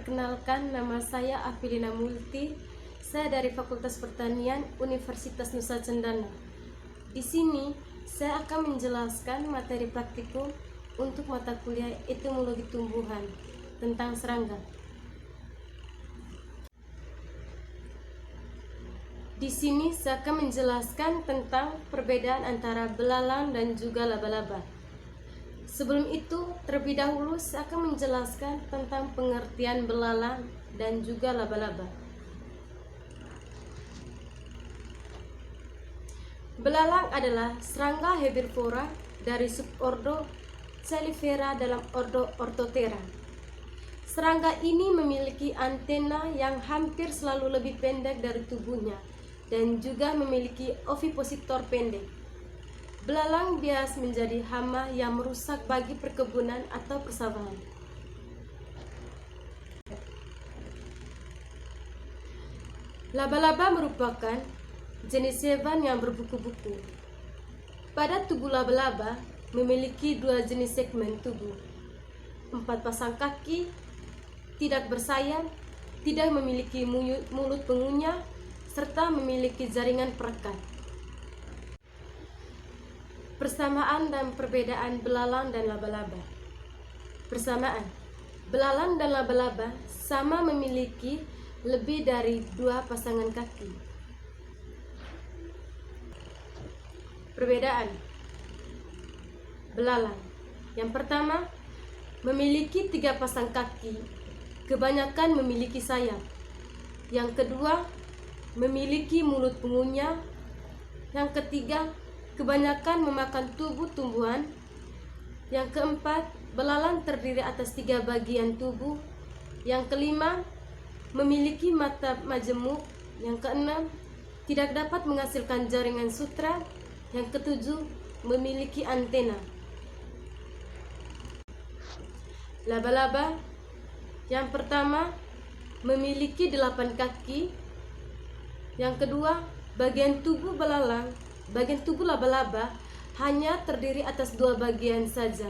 Perkenalkan, nama saya Afilina Multi. Saya dari Fakultas Pertanian Universitas Nusa Cendana. Di sini saya akan menjelaskan materi praktikum untuk mata kuliah Etimologi Tumbuhan tentang serangga. Di sini saya akan menjelaskan tentang perbedaan antara belalang dan juga laba-laba. Sebelum itu, terlebih dahulu saya akan menjelaskan tentang pengertian belalang dan juga laba-laba. Belalang adalah serangga herbivora dari subordo Celifera dalam ordo Orthoptera. Serangga ini memiliki antena yang hampir selalu lebih pendek dari tubuhnya dan juga memiliki ovipositor pendek. Belalang bias menjadi hama yang merusak bagi perkebunan atau persawahan. Laba-laba merupakan jenis hewan yang berbuku-buku. Pada tubuh laba-laba memiliki dua jenis segmen tubuh, 4 pasang kaki, tidak bersayap, tidak memiliki mulut pengunyah, serta memiliki jaringan perekat. Persamaan dan perbedaan belalang dan laba-laba. Persamaan, belalang dan laba-laba sama memiliki lebih dari 2 pasangan kaki. Perbedaan belalang. Yang pertama, memiliki 3 pasang kaki, kebanyakan memiliki sayap. Yang kedua, memiliki mulut pengunyah. Yang ketiga, kebanyakan memakan tubuh tumbuhan. Yang keempat, belalang terdiri atas 3 bagian tubuh. Yang kelima, memiliki mata majemuk. Yang keenam, tidak dapat menghasilkan jaringan sutra. Yang ketujuh, memiliki antena. Laba-laba. Yang pertama, memiliki 8 kaki. Yang kedua, bagian tubuh laba-laba hanya terdiri atas 2 bagian saja.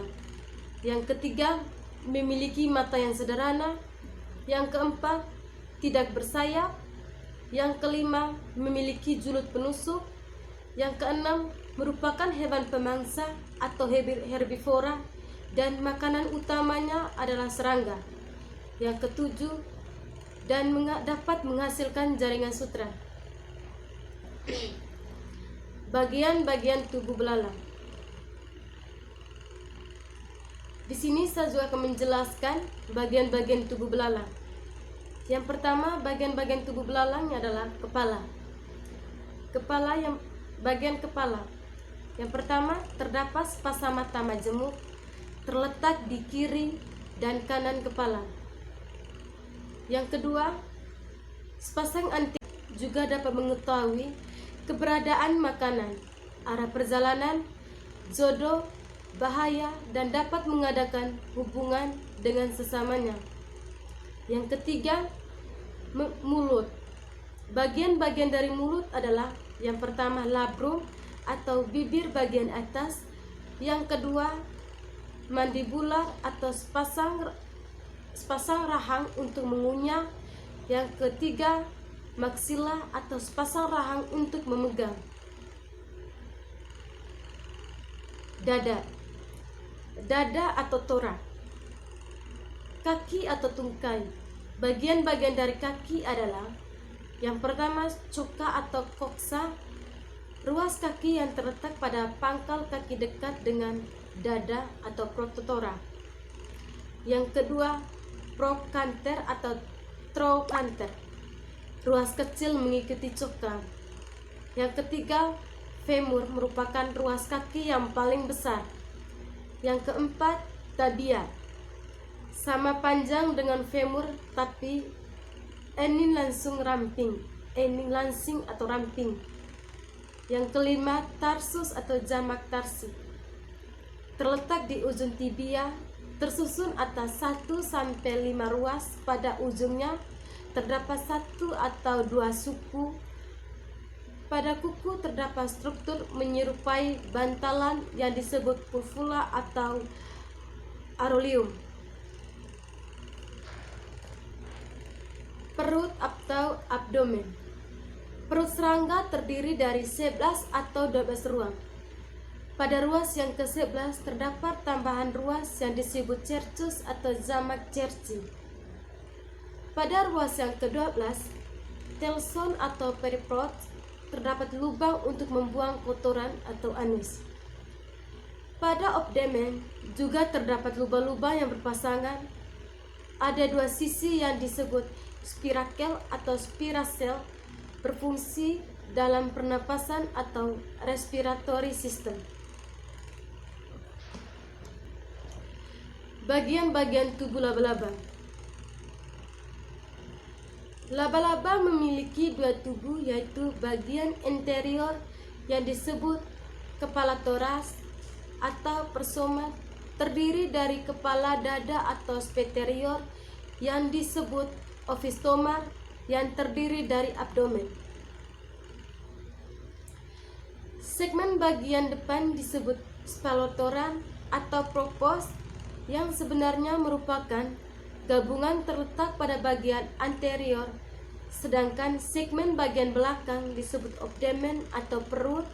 Yang ketiga, memiliki mata yang sederhana. Yang keempat, tidak bersayap. Yang kelima, memiliki julur penusuk. Yang keenam, merupakan hewan pemangsa atau herbivora dan makanan utamanya adalah serangga. Yang ketujuh, dan dapat menghasilkan jaringan sutra. Bagian-bagian tubuh belalang. Di sini saya juga akan menjelaskan bagian-bagian tubuh belalang. Yang pertama, bagian-bagian tubuh belalang adalah kepala. Bagian kepala. Yang pertama, terdapat sepasang mata majemuk terletak di kiri dan kanan kepala. Yang kedua, sepasang anting juga dapat mengetahui keberadaan makanan, arah perjalanan, jodoh, bahaya, dan dapat mengadakan hubungan dengan sesamanya. Yang ketiga, mulut. Bagian-bagian dari mulut adalah yang pertama labrum atau bibir bagian atas, yang kedua mandibular atau sepasang rahang untuk mengunyah, yang ketiga maksila atau sepasang rahang untuk memegang. Dada atau torak. Kaki atau tungkai. Bagian-bagian dari kaki adalah yang pertama coka atau koksa, ruas kaki yang terletak pada pangkal kaki dekat dengan dada atau prototora. Yang kedua, prokanter atau trochanter, ruas kecil mengikuti coka. Yang ketiga, femur merupakan ruas kaki yang paling besar. Yang keempat, tabia, sama panjang dengan femur tapi ening langsing atau ramping. Yang kelima, tarsus atau jamak tarsi, terletak di ujung tibia, tersusun atas 1-5 ruas. Pada ujungnya terdapat 1 atau 2 suku. Pada kuku terdapat struktur menyerupai bantalan yang disebut purfula atau aroleum. Perut atau abdomen. Perut serangga terdiri dari 11 atau 12 ruang. Pada ruas yang ke-11 terdapat tambahan ruas yang disebut cercus atau zamak cerci. Pada ruas yang ke-12, telson atau periprot, terdapat lubang untuk membuang kotoran atau anus. Pada abdomen juga terdapat lubang-lubang yang berpasangan. Ada dua sisi yang disebut spirakel atau spiracel berfungsi dalam pernapasan atau respiratory system. Bagian-bagian tubuh laba-laba. Laba-laba memiliki dua tubuh, yaitu bagian interior yang disebut kepala toras atau persoma, terdiri dari kepala dada atau superior yang disebut ophistoma, yang terdiri dari abdomen. Segmen bagian depan disebut spalotoran atau propos, yang sebenarnya merupakan gabungan terletak pada bagian anterior, sedangkan segmen bagian belakang disebut abdomen atau perut,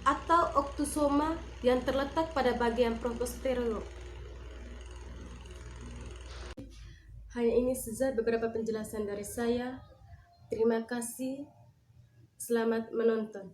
atau oktosoma yang terletak pada bagian posterior. Hanya ini saja beberapa penjelasan dari saya. Terima kasih. Selamat menonton.